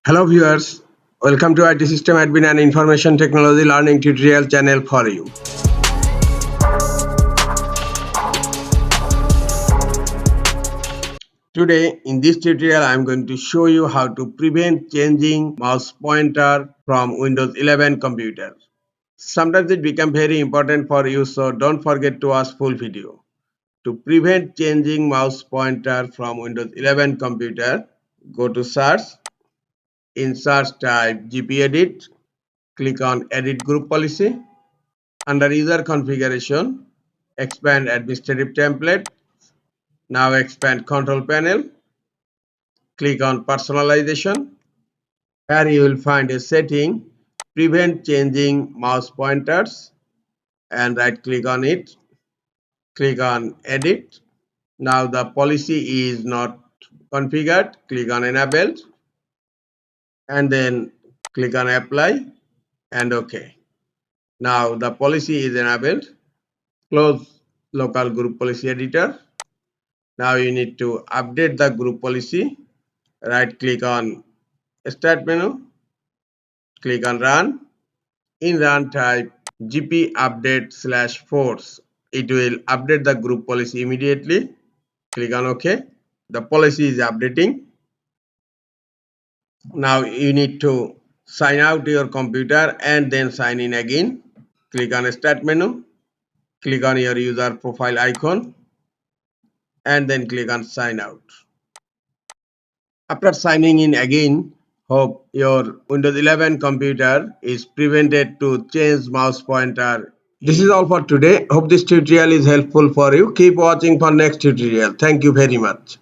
Hello viewers, welcome to IT System Admin and Information Technology Learning Tutorial channel for you. Today in this tutorial I am going to show you how to prevent changing mouse pointer from Windows 11 computer. Sometimes it becomes very important for you, so don't forget to watch full video. To prevent changing mouse pointer from Windows 11 computer, go to search. In search type gpedit. Click on Edit Group Policy. Under User Configuration, expand Administrative Template. Now expand Control Panel. Click on Personalization. Here you will find a setting, Prevent Changing Mouse Pointers, and right click on it. Click on Edit. Now the policy is not configured. Click on Enabled and then click on Apply and OK. Now the policy is enabled. Close local group policy editor. Now you need to update the group policy. Right click on Start menu. Click on Run. In Run type gp update/force. It will update the group policy immediately. Click on OK. The policy is updating. Now you need to sign out your computer and then sign in again. Click on Start menu. Click on your user profile icon and then click on Sign Out. After signing in again, hope your Windows 11 computer is prevented to change mouse pointer. This is all for today. Hope this tutorial is helpful for you. Keep watching for next tutorial. Thank you very much.